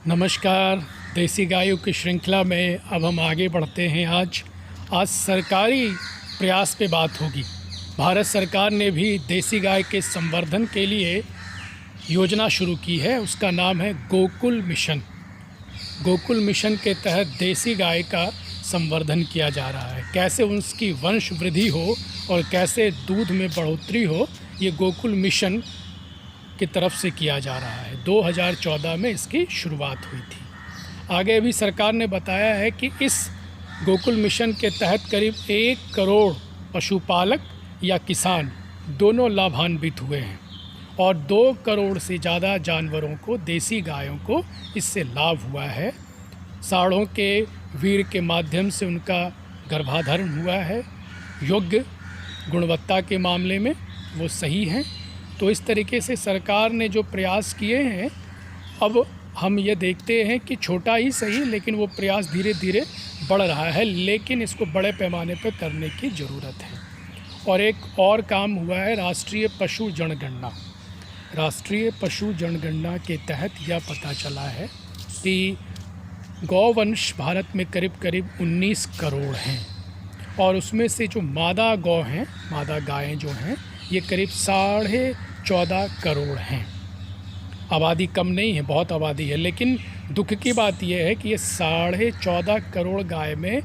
नमस्कार। देसी गायों की श्रृंखला में अब हम आगे बढ़ते हैं। आज सरकारी प्रयास पे बात होगी। भारत सरकार ने भी देसी गाय के संवर्धन के लिए योजना शुरू की है। उसका नाम है गोकुल मिशन। गोकुल मिशन के तहत देसी गाय का संवर्धन किया जा रहा है। कैसे उसकी वंश वृद्धि हो और कैसे दूध में बढ़ोतरी हो, ये गोकुल मिशन की तरफ से किया जा रहा है। 2014 में इसकी शुरुआत हुई थी। आगे भी सरकार ने बताया है कि इस गोकुल मिशन के तहत करीब 1 करोड़ पशुपालक या किसान दोनों लाभान्वित हुए हैं और 2 करोड़ से ज़्यादा जानवरों को, देसी गायों को इससे लाभ हुआ है। साढ़ों के वीर्य के माध्यम से उनका गर्भाधारण हुआ है। योग्य गुणवत्ता के मामले में वो सही हैं। तो इस तरीके से सरकार ने जो प्रयास किए हैं, अब हम ये देखते हैं कि छोटा ही सही, लेकिन वो प्रयास धीरे धीरे बढ़ रहा है। लेकिन इसको बड़े पैमाने पर करने की ज़रूरत है। और एक और काम हुआ है, राष्ट्रीय पशु जनगणना। राष्ट्रीय पशु जनगणना के तहत यह पता चला है कि गौवंश भारत में करीब करीब 19 करोड़ हैं और उसमें से जो मादा गौ हैं, मादा गायें जो हैं, ये करीब 14.5 करोड़ हैं। आबादी कम नहीं है, बहुत आबादी है। लेकिन दुख की बात यह है कि ये 14.5 करोड़ गाय में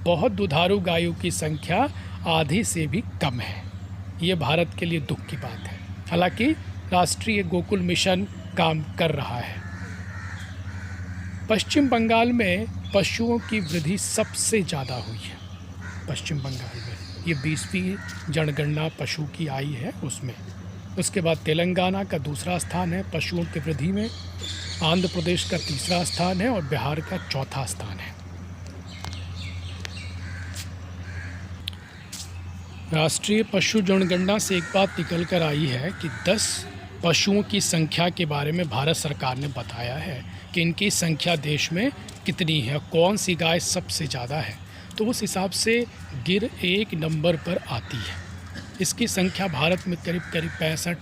बहुत दुधारू गायों की संख्या आधी से भी कम है। ये भारत के लिए दुख की बात है। हालांकि राष्ट्रीय गोकुल मिशन काम कर रहा है। पश्चिम बंगाल में पशुओं की वृद्धि सबसे ज़्यादा हुई है। पश्चिम बंगाल में ये 20वीं जनगणना पशु की आई है उसमें। उसके बाद तेलंगाना का दूसरा स्थान है पशुओं की वृद्धि में, आंध्र प्रदेश का तीसरा स्थान है और बिहार का चौथा स्थान है। राष्ट्रीय पशु जनगणना से एक बात निकल कर आई है कि 10 पशुओं की संख्या के बारे में भारत सरकार ने बताया है कि इनकी संख्या देश में कितनी है, कौन सी गाय सबसे ज़्यादा है। तो उस हिसाब से गिर 1 नंबर पर आती है। इसकी संख्या भारत में करीब 65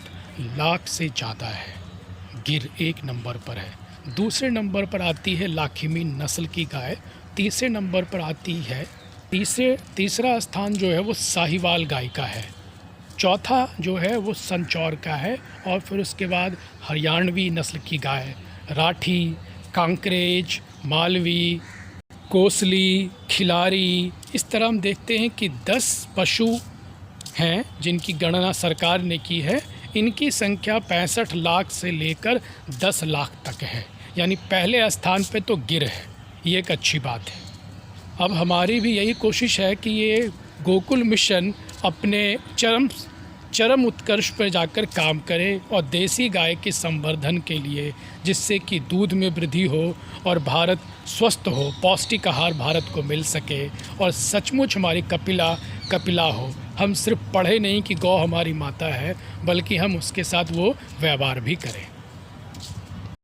लाख से ज़्यादा है। गिर 1 नंबर पर है। दूसरे नंबर पर आती है लाखिमी नस्ल की गाय। तीसरे नंबर पर आती है, तीसरा स्थान जो है वो साहिवाल गाय का है। चौथा जो है वो संचौर का है और फिर उसके बाद हरियाणवी नस्ल की गाय, राठी, कांकरेज, मालवी, कोसली, खिलारी, इस तरह हम देखते हैं कि 10 पशु हैं जिनकी गणना सरकार ने की है। इनकी संख्या 65 लाख से लेकर 10 लाख तक है। यानी पहले स्थान पे तो गिर है। ये एक अच्छी बात है। अब हमारी भी यही कोशिश है कि ये गोकुल मिशन अपने चरम उत्कर्ष पर जाकर काम करे और देसी गाय के संवर्धन के लिए, जिससे कि दूध में वृद्धि हो और भारत स्वस्थ हो, पौष्टिक आहार भारत को मिल सके और सचमुच हमारी कपिला हो। हम सिर्फ पढ़े नहीं कि गौ हमारी माता है, बल्कि हम उसके साथ वो व्यवहार भी करें।